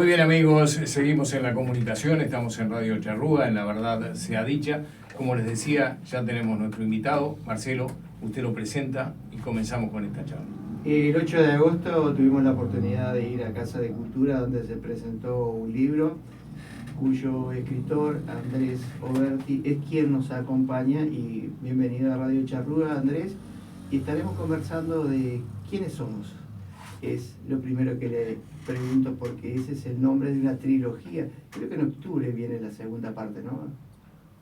Muy bien amigos, seguimos en la comunicación, estamos en Radio Charrúa, en La Verdad Sea Dicha. Como les decía, ya tenemos nuestro invitado, Marcelo, usted lo presenta y comenzamos con esta charla. El 8 de agosto tuvimos la oportunidad de ir a Casa de Cultura, donde se presentó un libro cuyo escritor, Andrés Oberti, es quien nos acompaña. Y bienvenido a Radio Charrúa, Andrés, y estaremos conversando de quiénes somos. Es lo primero que le pregunto, porque ese es el nombre de una trilogía. Creo que en octubre viene la segunda parte, ¿no?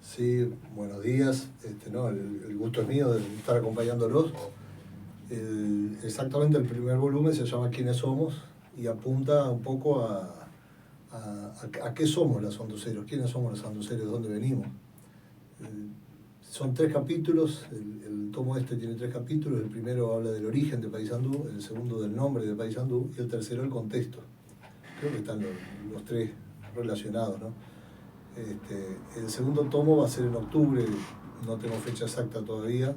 Sí, buenos días. El gusto es mío de estar acompañándolos. Exactamente el primer volumen se llama ¿Quiénes somos? Y apunta un poco a qué somos los sanduceros, quiénes somos los sanduceros, de dónde venimos. Son 3 capítulos, el tomo este tiene 3 capítulos. El primero habla del origen de Paysandú, el segundo del nombre de Paysandú y el tercero el contexto. Creo que están los 3 relacionados, ¿no? El segundo tomo va a ser en octubre, no tengo fecha exacta todavía,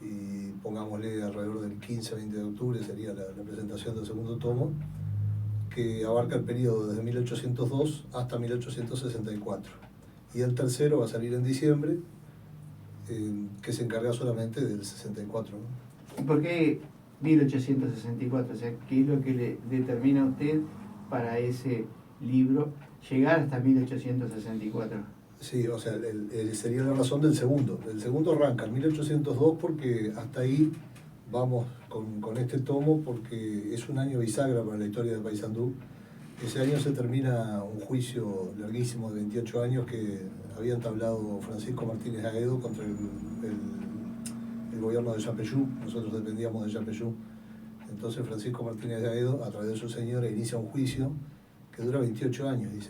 y pongámosle alrededor del 15-20 de octubre sería la presentación del segundo tomo, que abarca el periodo desde 1802 hasta 1864. Y el tercero va a salir en diciembre, que se encarga solamente del 64, ¿no? ¿Y por qué 1864? O sea, ¿qué es lo que le determina a usted para ese libro llegar hasta 1864? Sí, o sea, sería la razón del segundo. El segundo arranca en 1802 porque hasta ahí vamos con este tomo, porque es un año bisagra para la historia de Paysandú. Ese año se termina un juicio larguísimo de 28 años que había entablado Francisco Martínez Aedo contra el gobierno de Yapeyú. Nosotros dependíamos de Yapeyú. Entonces Francisco Martínez Aedo, a través de su señora, inicia un juicio que dura 28 años y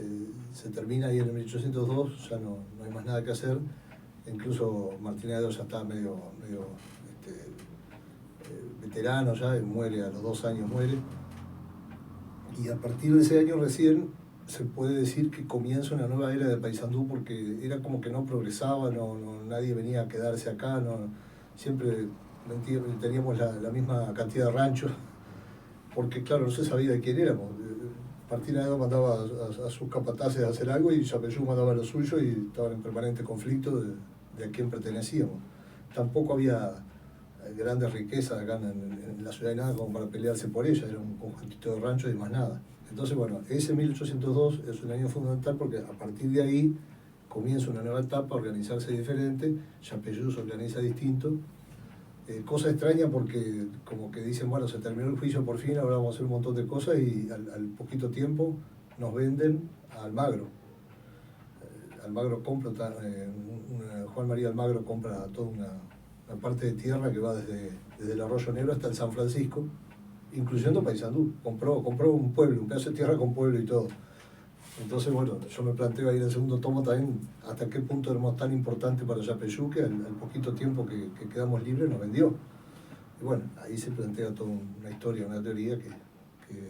se termina ahí en el 1802, ya no hay más nada que hacer. Incluso Martínez Aedo ya está medio veterano ya, y muere a los 2 años, muere. Y a partir de ese año recién se puede decir que comienza una nueva era de Paysandú, porque era como que no progresaba, nadie venía a quedarse acá, siempre teníamos la misma cantidad de ranchos, porque claro, no se sabía de quién éramos. Martínez Aedo mandaba a sus capataces a hacer algo y Yapeyú mandaba lo suyo, y estaban en permanente conflicto de a quién pertenecíamos. Tampoco había grandes riquezas acá en la ciudad de nada como para pelearse por ella, era un conjuntito de ranchos y más nada. Entonces, bueno, ese 1802 es un año fundamental porque a partir de ahí comienza una nueva etapa, organizarse diferente. Yapeyú se organiza distinto. Cosa extraña porque como que dicen, bueno, se terminó el juicio por fin, ahora vamos a hacer un montón de cosas, y al poquito tiempo nos venden a Almagro. Almagro compra, Juan María Almagro compra toda una parte de tierra que va desde el Arroyo Negro hasta el San Francisco, incluyendo Paysandú. Compró un pueblo, un pedazo de tierra con pueblo y todo. Entonces, bueno, yo me planteo ahí en el segundo tomo también hasta qué punto éramos tan importantes para Yapeyú que al poquito tiempo que quedamos libres nos vendió. Y bueno, ahí se plantea toda una historia, una teoría que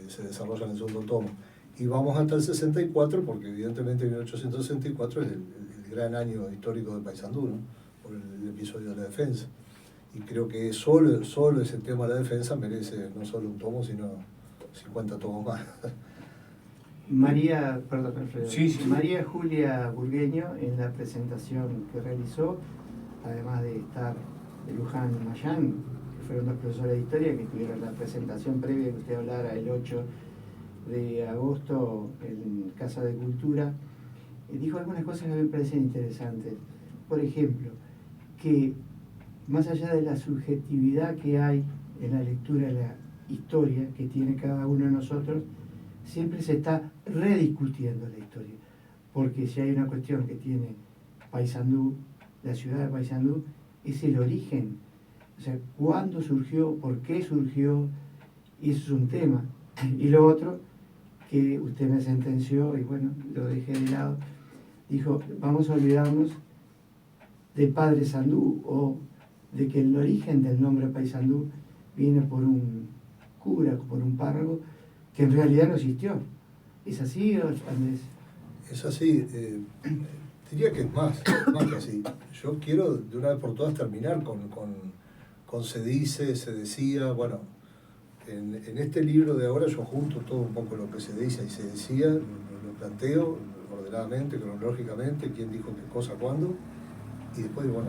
se desarrolla en el segundo tomo. Y vamos hasta el 64, porque evidentemente 1864 es el gran año histórico de Paysandú, ¿no? Por el episodio de la defensa. Y creo que solo ese tema de la defensa merece no solo un tomo, sino 50 tomos más. María, perdón, Alfredo. Sí. María Julia Burgueño, en la presentación que realizó, además de estar de Luján y Mayán, que fueron 2 profesores de historia que tuvieron la presentación previa que usted hablara el 8 de agosto en Casa de Cultura, dijo algunas cosas que me parecen interesantes. Por ejemplo, que más allá de la subjetividad que hay en la lectura de la historia que tiene cada uno de nosotros, siempre se está rediscutiendo la historia. Porque si hay una cuestión que tiene Paysandú, la ciudad de Paysandú, es el origen. O sea, cuándo surgió, por qué surgió, y eso es un tema. Y lo otro, que usted me sentenció, y bueno, lo dejé de lado, dijo, vamos a olvidarnos de Padre Sandú, o de que el origen del nombre Paysandú viene por un cura, por un párroco, que en realidad no existió. ¿Es así, Andrés? Es así. Diría que es más que así. Yo quiero de una vez por todas terminar con se dice, se decía, bueno, en este libro de ahora yo junto todo un poco lo que se dice y se decía, lo planteo ordenadamente, cronológicamente, quién dijo qué cosa, cuándo, y después, bueno,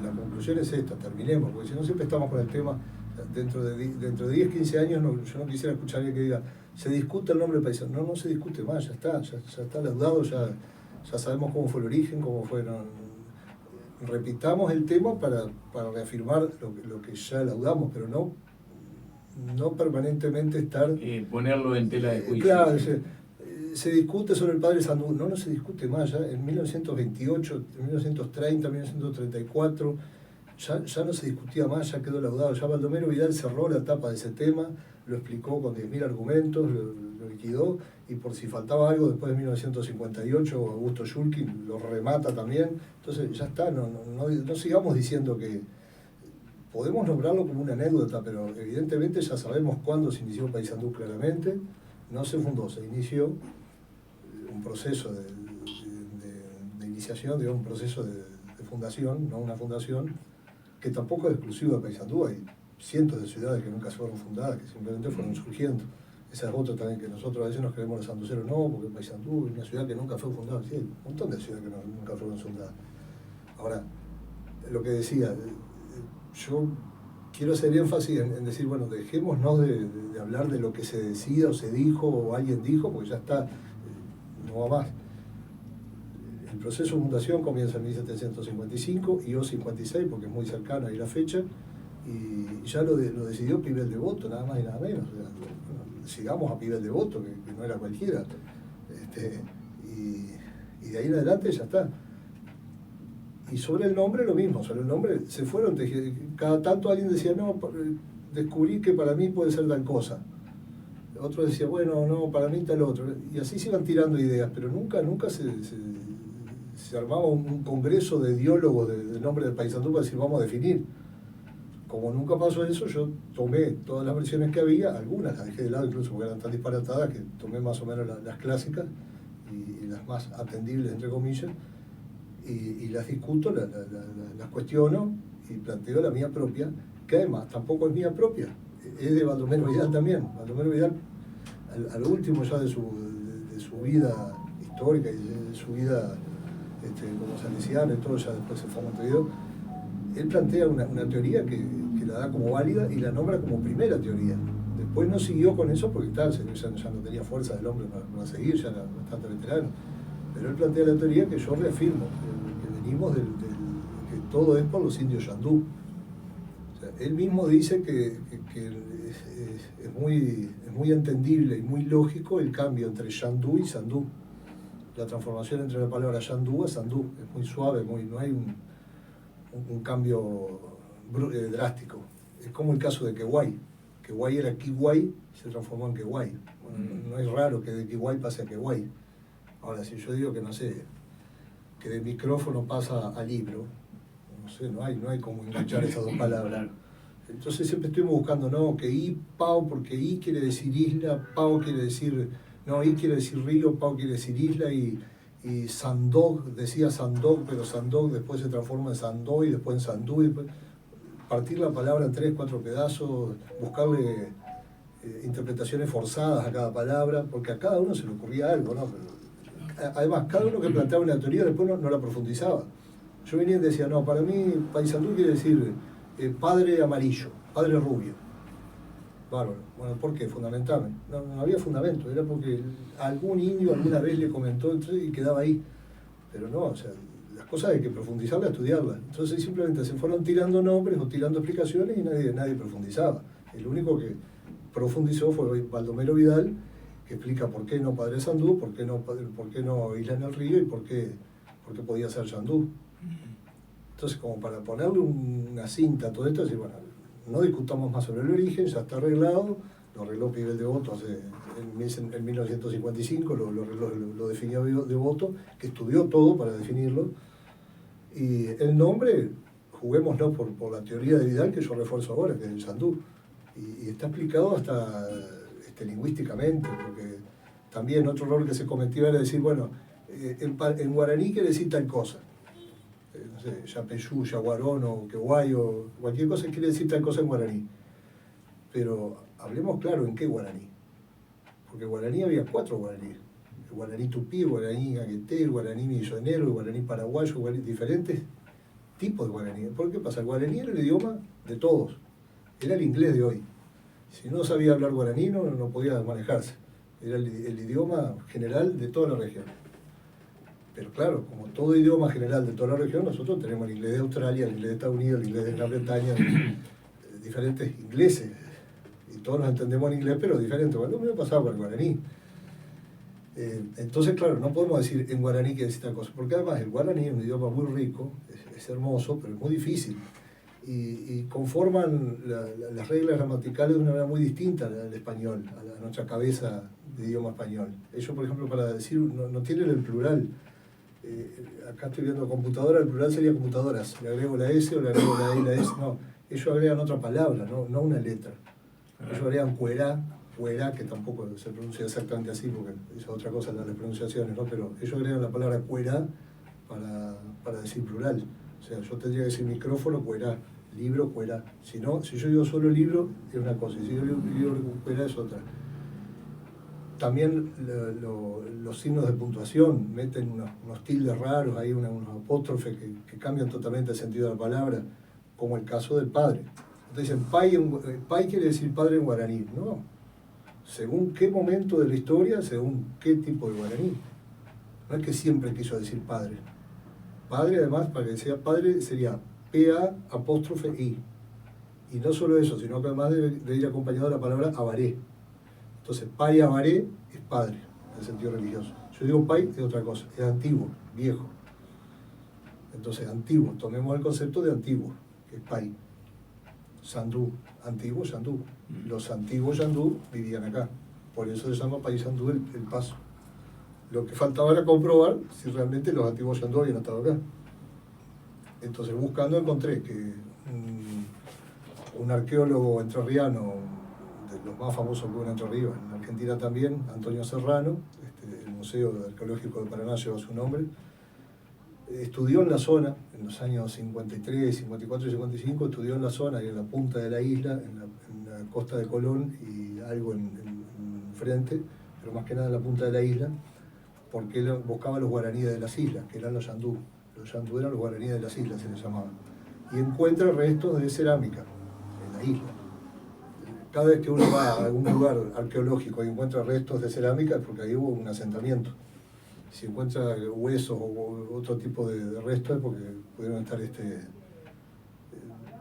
la conclusión es esta, terminemos, porque si no siempre estamos con el tema, dentro de 10, 15 años yo no quisiera escuchar a alguien que diga, se discute el nombre del país. No se discute más, ya está laudado, ya sabemos cómo fue el origen, cómo fue. Repitamos el tema para reafirmar lo que ya laudamos, pero no permanentemente estar... ponerlo en tela de juicio. Claro, se discute sobre el padre Sandú, no se discute más, ya en 1928, en 1930, 1934, ya no se discutía más, ya quedó laudado, ya Baldomero Vidal cerró la tapa de ese tema, lo explicó con 10.000 argumentos, lo liquidó, y por si faltaba algo, después de 1958, Augusto Schulkin lo remata también. Entonces ya está, no sigamos diciendo que... Podemos nombrarlo como una anécdota, pero evidentemente ya sabemos cuándo se inició Paysandú claramente. No se fundó, se inició un proceso de iniciación, digamos, un proceso de fundación, no una fundación, que tampoco es exclusiva de Paysandú. Hay cientos de ciudades que nunca fueron fundadas, que simplemente fueron surgiendo. Esa es otra también, que nosotros a veces nos creemos los sanduceros, no, porque Paysandú es una ciudad que nunca fue fundada. Sí, hay un montón de ciudades que nunca fueron fundadas. Ahora, lo que decía, yo quiero hacer énfasis en decir, bueno, dejémonos de hablar de lo que se decida o se dijo o alguien dijo, porque ya está, no va más. El proceso de fundación comienza en 1755 y o 56, porque es muy cercana ahí la fecha, y ya lo decidió Pibel Devoto, nada más y nada menos. O sea, bueno, sigamos a Pibel Devoto, que no era cualquiera. Y de ahí en adelante ya está. Y sobre el nombre lo mismo, sobre el nombre se fueron tejiendo. Cada tanto alguien decía, no, descubrí que para mí puede ser tal cosa. Otro decía, bueno, no, para mí tal otro. Y así se iban tirando ideas, pero nunca se armaba un congreso de ideólogos del nombre del Paysandú para decir, vamos a definir. Como nunca pasó eso, yo tomé todas las versiones que había, algunas las dejé de lado incluso porque eran tan disparatadas que tomé más o menos las clásicas y las más atendibles, entre comillas, y las discuto, las cuestiono y planteo la mía propia, que además tampoco es mía propia, es de Baldomero Vidal también. Baldomero Vidal, a lo último ya de su vida histórica y de su vida como salesiano y todo, ya después se fue a Montevideo, él plantea una teoría que la da como válida y la nombra como primera teoría. Después no siguió con eso porque tal, ya no tenía fuerza del hombre para seguir, ya era bastante veterano. Pero él plantea la teoría que yo reafirmo, que venimos que todo es por los indios yandú. O sea, él mismo dice que es muy entendible y muy lógico el cambio entre yandú y sandú. La transformación entre la palabra yandú a sandú es muy suave, no hay un cambio drástico. Es como el caso de Quehuay. Quehuay era Kiway, se transformó en Quehuay. Bueno, no es raro que de Quehuay pase a Quehuay. Ahora, si yo digo que, no sé, que de micrófono pasa a libro, no sé, no hay cómo enganchar esas dos palabras. Entonces siempre estuvimos buscando, no, que I, Pau, porque I quiere decir isla, Pau quiere decir, no, I quiere decir río, Pau quiere decir isla, y Sandog, decía Sandog, pero Sandog después se transforma en Sandoy, después en Sandú, y después partir la palabra en 3, 4 pedazos, buscarle interpretaciones forzadas a cada palabra, porque a cada uno se le ocurría algo, ¿no? Pero, además, cada uno que planteaba una teoría después no la profundizaba. Yo venía y decía, no, para mí Paysandú quiere decir padre amarillo, padre rubio. Bárbaro. Bueno, ¿por qué? Fundamentame. No había fundamento, era porque algún indio alguna vez le comentó y quedaba ahí. Pero no, o sea, las cosas hay que profundizarlas, estudiarlas. Entonces simplemente se fueron tirando nombres o tirando explicaciones y nadie profundizaba. El único que profundizó fue Baldomero Vidal, que explica por qué no Padre Sandú, por qué no Isla en el Río y por qué podía ser Sandú. Entonces, como para ponerle una cinta a todo esto, decir, bueno, no discutamos más sobre el origen, ya está arreglado, lo arregló Pibel Devoto en 1955, lo definió Devoto, que estudió todo para definirlo. Y el nombre, juguémoslo por la teoría de Vidal, que yo refuerzo ahora, que es el Sandú. Y está explicado hasta lingüísticamente, porque también otro error que se cometió era decir, bueno, en guaraní quiere decir tal cosa. No sé, yapeyú, yaguarón o quehuay o cualquier cosa quiere decir tal cosa en guaraní. pero hablemos claro en qué guaraní. Porque guaraní había 4 guaraníes. El guaraní tupí, el guaraní agueté, el guaraní misionero, el guaraní paraguayo, diferentes tipos de guaraní. ¿Por qué pasa? El guaraní era el idioma de todos. Era el inglés de hoy. Si no sabía hablar guaraní, no podía manejarse. Era el idioma general de toda la región. Pero claro, como todo idioma general de toda la región, nosotros tenemos el inglés de Australia, el inglés de Estados Unidos, el inglés de Gran Bretaña, diferentes ingleses. Y todos nos entendemos en inglés, pero diferente. Bueno, lo mismo pasaba con el guaraní. Entonces, claro, no podemos decir en guaraní que decir tal cosa, porque además el guaraní es un idioma muy rico, es hermoso, pero es muy difícil. Y conforman las reglas gramaticales de una manera muy distinta al español, a nuestra cabeza de idioma español. Ellos, por ejemplo, para decir, no tienen el plural. Acá estoy viendo computadora, el plural sería computadoras. Le agrego la S o le agrego la E y la S. No, ellos agregan otra palabra, no una letra. Ellos agregan cuerá, que tampoco se pronuncia exactamente así, porque es otra cosa las pronunciaciones, ¿no? Pero ellos agregan la palabra cuerá para decir plural. O sea, yo tendría que decir micrófono, cuerá, libro, cuerá. Si yo digo solo libro, es una cosa, y si yo digo libro, cuerá, es otra. También los signos de puntuación meten unos tildes raros, hay unos apóstrofes que cambian totalmente el sentido de la palabra, como el caso del padre. Entonces dicen, pai quiere decir padre en guaraní. No, según qué momento de la historia, según qué tipo de guaraní. No es que siempre quiso decir padre. Padre, además, para que sea padre, sería PA apóstrofe I. Y no solo eso, sino que además debe ir acompañado de la palabra abaré. Entonces, pai abaré es padre, en el sentido religioso. Yo digo pai es otra cosa, es antiguo, viejo. Entonces, antiguo, tomemos el concepto de antiguo, que es pai. Sandú, antiguo Sandú. Los antiguos Sandú vivían acá. Por eso se llama País Sandú el paso. Lo que faltaba era comprobar si realmente los antiguos Sandú habían estado acá. Entonces, buscando, encontré que un arqueólogo entrerriano, de los más famosos que hubo en Entre Ríos, en Argentina también, Antonio Serrano, el Museo Arqueológico de Paraná lleva su nombre, estudió en la zona, en los años 53, 54 y 55, estudió en la zona y en la punta de la isla, en la costa de Colón y algo en frente, pero más que nada en la punta de la isla, porque él buscaba los guaraníes de las islas, que eran los yandú. Los yandú eran los guaraníes de las islas, se les llamaba. Y encuentra restos de cerámica en la isla. Cada vez que uno va a algún lugar arqueológico y encuentra restos de cerámica es porque ahí hubo un asentamiento. Si encuentra huesos o otro tipo de restos es porque pudieron estar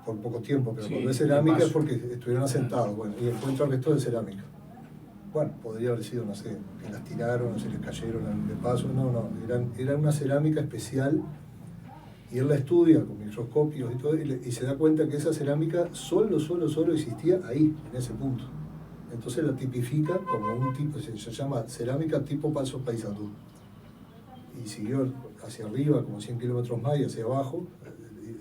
por poco tiempo, pero cuando es cerámica es porque estuvieron asentados. Bueno, y encuentra restos de cerámica. Bueno, podría haber sido, no sé, que las tiraron o se les cayeron de paso. No, era una cerámica especial. Y él la estudia con microscopios y todo, y se da cuenta que esa cerámica solo existía ahí, en ese punto. Entonces la tipifica como un tipo, se llama cerámica tipo Paso Paysandú. Y siguió hacia arriba, como 100 kilómetros más, y hacia abajo,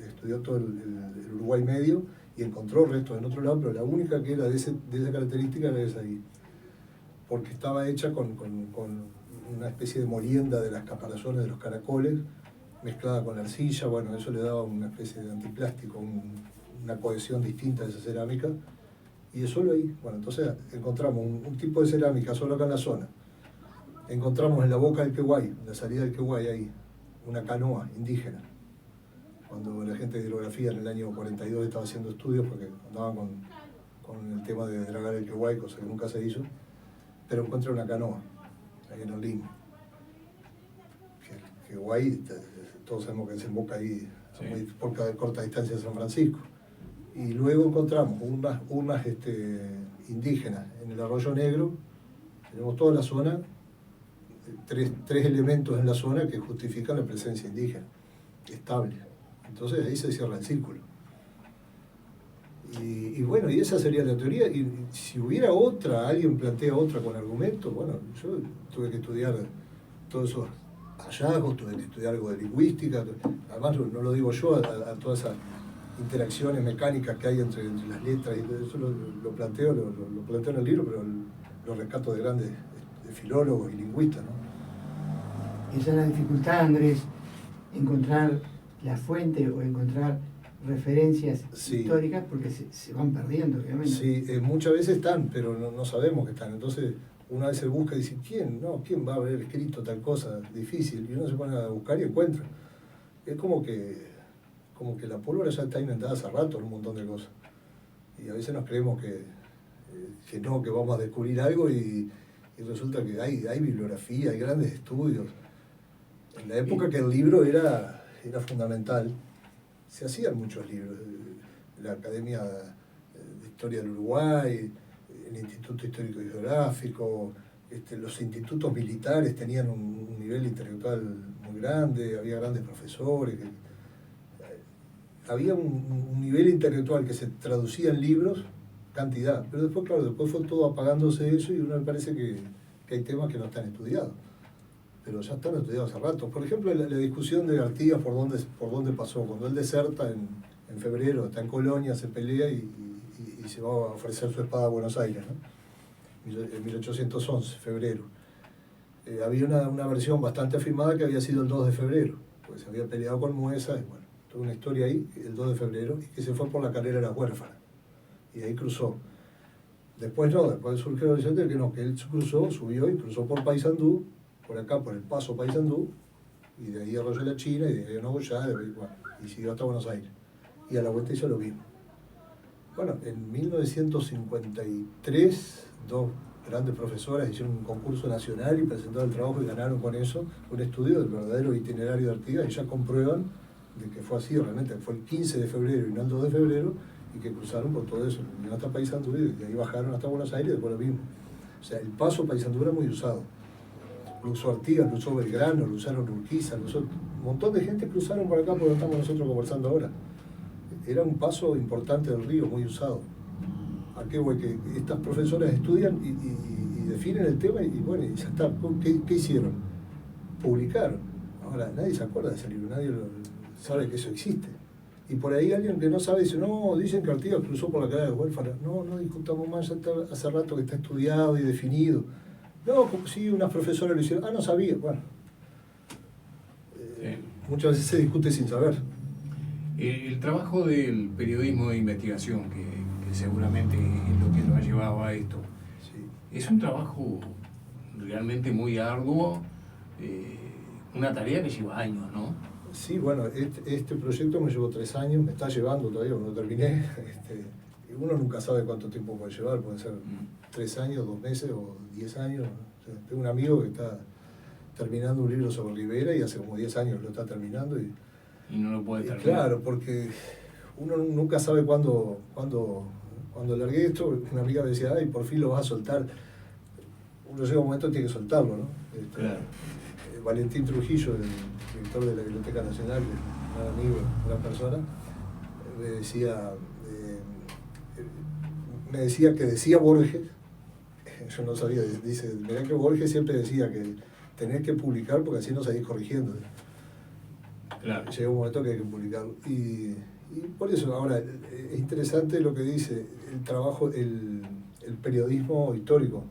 estudió todo el Uruguay medio, y encontró restos en otro lado, pero la única que era de esa característica era esa ahí. Porque estaba hecha con una especie de molienda de las caparazones de los caracoles, mezclada con la arcilla. Bueno, eso le daba una especie de antiplástico, una cohesión distinta de esa cerámica, y es solo ahí. Bueno, entonces encontramos un tipo de cerámica solo acá en la zona. Encontramos en la boca del Queguay, en la salida del Queguay ahí, una canoa indígena. Cuando la gente de hidrografía en el año 42 estaba haciendo estudios, porque andaban con el tema de dragar el Queguay, cosa que nunca se hizo, pero encontré una canoa, ahí en Olín. Queguay, todos sabemos que desemboca ahí, sí, muy corta distancia de San Francisco. Y luego encontramos urnas indígenas en el Arroyo Negro. Tenemos toda la zona, tres elementos en la zona que justifican la presencia indígena, estable. Entonces ahí se cierra el círculo. Y bueno, y esa sería la teoría. Y si hubiera alguien plantea otra con argumentos, bueno, yo tuve que estudiar todos esos hallazgos, tuve que estudiar algo de lingüística. Además, no lo digo yo, a todas esas interacciones mecánicas que hay entre las letras, y todo eso lo planteo en el libro, pero lo rescato de grandes filólogos y lingüistas, ¿no? Esa es la dificultad, Andrés, encontrar la fuente o encontrar referencias Sí. históricas porque se van perdiendo, obviamente. Sí, muchas veces están, pero no sabemos que están. Entonces, una vez se busca y dice, ¿quién va a haber escrito tal cosa difícil? Y uno se pone a buscar y encuentra. Es como que la pólvora ya está inventada hace rato en un montón de cosas. Y a veces nos creemos que vamos a descubrir algo y resulta que hay bibliografía, hay grandes estudios. En la época que el libro era fundamental, se hacían muchos libros. La Academia de Historia del Uruguay, el Instituto Histórico y Geográfico, los institutos militares tenían un nivel intelectual muy grande, había grandes profesores. Había un nivel intelectual que se traducía en libros, cantidad, pero después, claro, después fue todo apagándose eso y uno me parece que hay temas que no están estudiados, pero ya están estudiados hace rato. Por ejemplo, la discusión de Artigas por dónde pasó, cuando él deserta en febrero, está en Colonia, se pelea y se va a ofrecer su espada a Buenos Aires, ¿no? En 1811, febrero. Había una versión bastante afirmada que había sido el 2 de febrero, pues se había peleado con Mueza, y bueno, toda una historia ahí, el 2 de febrero, y que se fue por la Calera de las Huérfanas, y ahí cruzó. Después surgió el horizonte que él subió y cruzó por Paysandú, por acá, por el paso Paysandú, y de ahí Arroyo de la China, y de ahí a Nogoyá, y siguió hasta Buenos Aires. Y a la vuelta hizo lo mismo. Bueno, en 1953, dos grandes profesoras hicieron un concurso nacional y presentaron el trabajo y ganaron con eso un estudio del verdadero itinerario de Artigas, y ya comprueban de que fue así, realmente fue el 15 de febrero y no el 2 de febrero, y que cruzaron por todo eso, vinieron hasta Paysandú y de ahí bajaron hasta Buenos Aires y después lo mismo. O sea, el paso Paysandú era muy usado. Lo usó Artigas, lo usó Belgrano, lo usaron Urquiza, lo usó un montón de gente, cruzaron por acá por donde estamos nosotros conversando ahora. Era un paso importante del río, muy usado. ¿A qué voy? Que estas profesoras estudian y definen el tema y bueno, y ya está. ¿Qué hicieron? Publicaron. Ahora, nadie se acuerda de ese libro, nadie sabe que eso existe. Y por ahí alguien que no sabe dice, no, dicen que Artigas cruzó por la calle de Huérfana. No discutamos más, ya está, hace rato que está estudiado y definido. No, sí, unas profesoras lo hicieron. No sabía. Bueno, muchas veces se discute sin saber. El trabajo del periodismo de investigación, que seguramente es lo que lo ha llevado a esto, Sí. es un trabajo realmente muy arduo, una tarea que lleva años, ¿no? Sí, bueno, este proyecto me llevó 3 años, me está llevando todavía, no terminé. Uno nunca sabe cuánto tiempo puede llevar, pueden ser 3 años, 2 meses o 10 años. O sea, tengo un amigo que está terminando un libro sobre Rivera y hace como 10 años lo está terminando. Y no lo puede terminar. Claro, porque uno nunca sabe cuándo largué esto. Una amiga me decía, ay, por fin lo vas a soltar. Uno llega un momento que tiene que soltarlo, ¿no? Claro. Valentín Trujillo, el director de la Biblioteca Nacional, un amigo, una persona, me decía que decía Borges, yo no sabía, dice, mirá que Borges siempre decía que tenés que publicar porque así no seguís corrigiendo. Claro. Llega un momento que hay que publicarlo. Y por eso, ahora, es interesante lo que dice el trabajo, el periodismo histórico.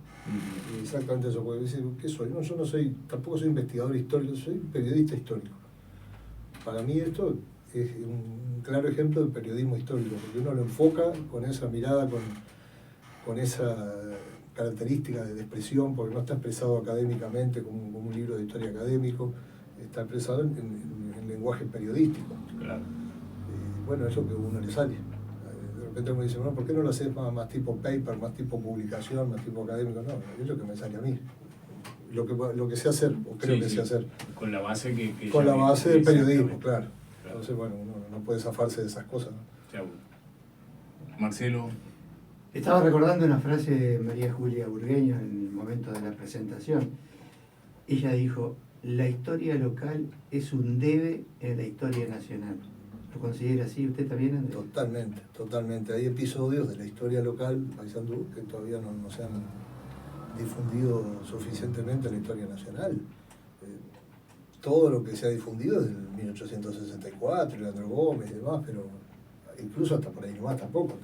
Exactamente eso, porque dice, ¿qué soy? No, yo no soy, tampoco soy investigador histórico, soy periodista histórico. Para mí esto es un claro ejemplo de periodismo histórico, porque uno lo enfoca con esa mirada, con esa característica de expresión, porque no está expresado académicamente como un libro de historia académico, está expresado en lenguaje periodístico. Claro. Bueno, es lo que a uno le sale. De repente uno dice, bueno, ¿por qué no lo haces más tipo paper, más tipo publicación, más tipo académico? No, es lo que me sale a mí. Lo que sé hacer, o creo que sé hacer. Con la base que con la base del periodismo, claro. Entonces, bueno, uno no puede zafarse de esas cosas, ¿no? Chau. Marcelo. Estaba recordando una frase de María Julia Burgueño en el momento de la presentación. Ella dijo, la historia local es un debe en la historia nacional. ¿Lo considera así usted también, Andrés? Totalmente. Hay episodios de la historia local, Paysandú, que todavía no se han difundido suficientemente en la historia nacional. Todo lo que se ha difundido es del 1864, Leandro Gómez y demás, pero incluso hasta por ahí nomás tampoco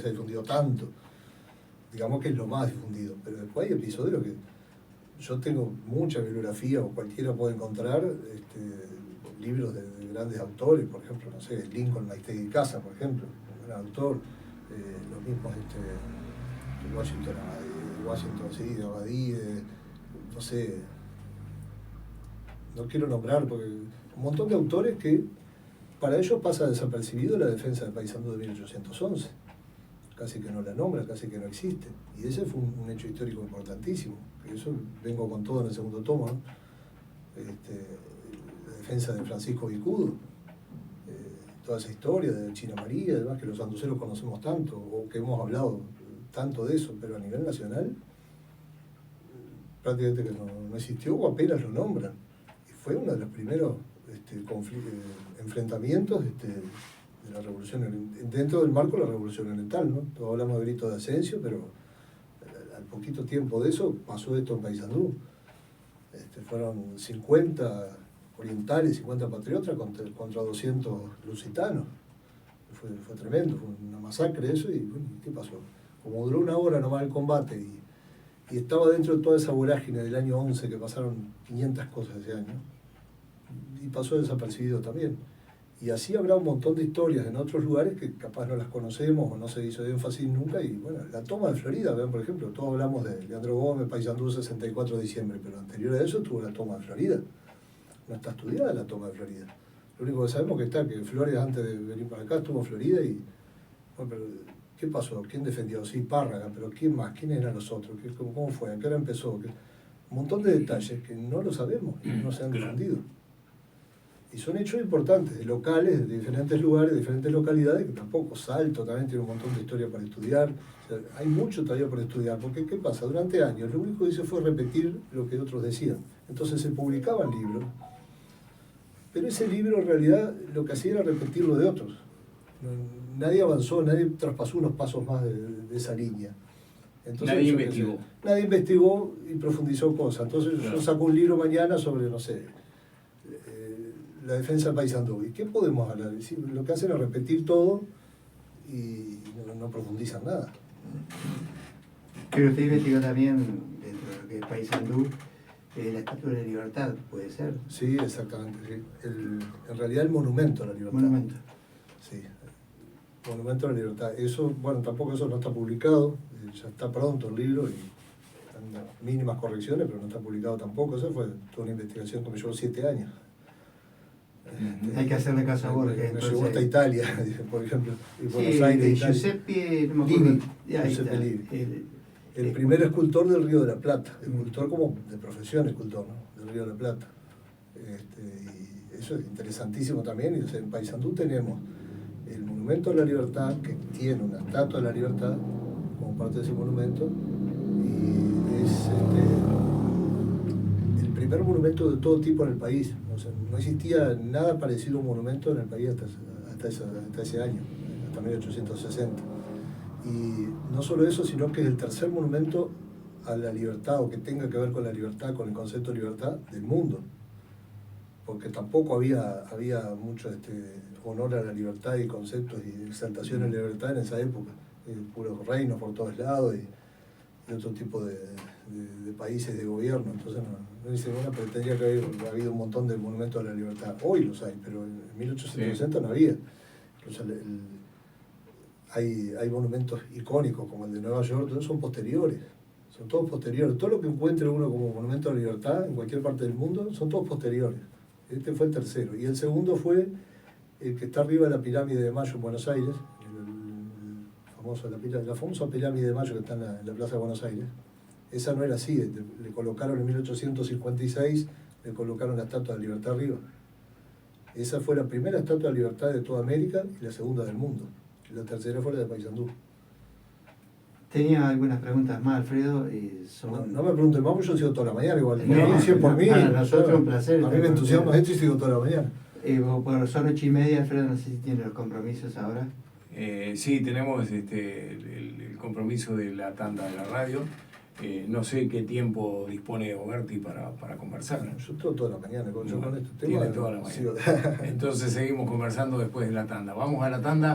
se ha difundido tanto. Digamos que es lo más difundido, pero después hay episodios que yo tengo mucha bibliografía, o cualquiera puede encontrar, libros de grandes autores, por ejemplo, no sé, Lincoln Maistegui Casa, por ejemplo, un gran autor, los mismos Washington, sí, de Abadí, no sé, no quiero nombrar, porque un montón de autores que para ellos pasa desapercibido la defensa del Paysandú de 1811. Casi que no la nombra, casi que no existe. Y ese fue un hecho histórico importantísimo. Eso vengo con todo en el segundo tomo, ¿no? La defensa de Francisco Vicudo, toda esa historia de China María, además que los sanduceros conocemos tanto, o que hemos hablado tanto de eso, pero a nivel nacional prácticamente que no existió o apenas lo nombran. Y fue uno de los primeros enfrentamientos de la revolución, dentro del marco de la revolución oriental, ¿no? Todos hablamos de Grito de Ascencio, pero al poquito tiempo de eso pasó esto en Paysandú. Fueron 50 orientales, 50 patriotas contra 200 lusitanos. Fue tremendo, fue una masacre eso, y bueno, ¿qué pasó? Como duró una hora nomás el combate y estaba dentro de toda esa vorágine del año 11, que pasaron 500 cosas ese año, y pasó desapercibido también. Y así habrá un montón de historias en otros lugares que capaz no las conocemos o no se hizo énfasis nunca. Y bueno, la toma de Florida, vean, por ejemplo, todos hablamos de Leandro Gómez, Paysandú, 64 de diciembre, pero anterior a eso estuvo la toma de Florida. No está estudiada la toma de Florida. Lo único que sabemos que Flores, antes de venir para acá, estuvo en Florida y, bueno, pero ¿qué pasó? ¿Quién defendió? Sí, Párraga, pero ¿quién más? ¿Quiénes eran los otros? ¿Cómo fue? ¿A qué hora empezó? Un montón de detalles que no lo sabemos y no se han difundido. Y son hechos importantes, locales, de diferentes lugares, de diferentes localidades, que tampoco Salto también tiene un montón de historia para estudiar. O sea, hay mucho todavía por estudiar, porque ¿qué pasa? Durante años lo único que hizo fue repetir lo que otros decían. Entonces se publicaban libros, pero ese libro en realidad lo que hacía era repetir lo de otros. Nadie avanzó, nadie traspasó unos pasos más de esa línea. Entonces, nadie investigó. Nadie investigó y profundizó cosas. Entonces claro, yo saco un libro mañana sobre, no sé, la defensa del Paysandú. ¿Y qué podemos hablar? Lo que hacen es repetir todo y no profundizan nada. Pero usted investigó también, dentro de lo que es Paysandú, la Estatua de la Libertad, ¿puede ser? Sí, exactamente. Sí. En realidad el monumento a la libertad. Monumento. Sí, el monumento a la libertad. Eso, bueno, tampoco eso no está publicado, ya está pronto el libro y están mínimas correcciones, pero no está publicado tampoco. Eso fue toda una investigación que me llevó 7 años. Hay que hacerle caso a Borges. Me llevó hasta Italia, por ejemplo, y Buenos sí, Aires, de Italia. Giuseppe, no me acuerdo. Livi, Giuseppe Livi. El primer escultor del Río de la Plata, escultor como de profesión, escultor, ¿no? Del Río de la Plata. Y eso es interesantísimo también. Y, o sea, en Paysandú tenemos el Monumento a la Libertad, que tiene una estatua de la libertad como parte de ese monumento, y es el primer monumento de todo tipo en el país. O sea, no existía nada parecido a un monumento en el país hasta ese año, hasta 1860. Y no solo eso, sino que es el tercer monumento a la libertad, o que tenga que ver con la libertad, con el concepto de libertad del mundo. Porque tampoco había mucho honor a la libertad y conceptos y exaltación de la libertad en esa época. Puros reinos por todos lados y otro tipo de países de gobierno. Entonces no dice bueno, pero tendría que haber habido un montón de monumentos a la libertad. Hoy los hay, pero en 1860 no había. Entonces, hay monumentos icónicos como el de Nueva York, todos son posteriores. Son todos posteriores. Todo lo que encuentre uno como monumento a la libertad en cualquier parte del mundo son todos posteriores. Este fue el tercero. Y el segundo fue el que está arriba de la pirámide de Mayo en Buenos Aires, la famosa pirámide de Mayo que está en la Plaza de Buenos Aires. Esa no era así. Le colocaron en 1856, le colocaron la Estatua de la Libertad arriba. Esa fue la primera Estatua de Libertad de toda América y la segunda del mundo. La tercera fue la de Paysandú. Tenía algunas preguntas más, Alfredo. No me pregunten más, porque yo sigo toda la mañana igual. No, si es por mí. Para nosotros un placer. A mí me entusiasma esto y sigo toda la mañana. Son 8:30, Alfredo, no sé si tiene los compromisos ahora. Sí, tenemos el compromiso de la tanda de la radio. No sé qué tiempo dispone Oberti para conversar. Yo toda la mañana, yo con este tema. Tiene toda la mañana. Entonces seguimos conversando después de la tanda. Vamos a la tanda.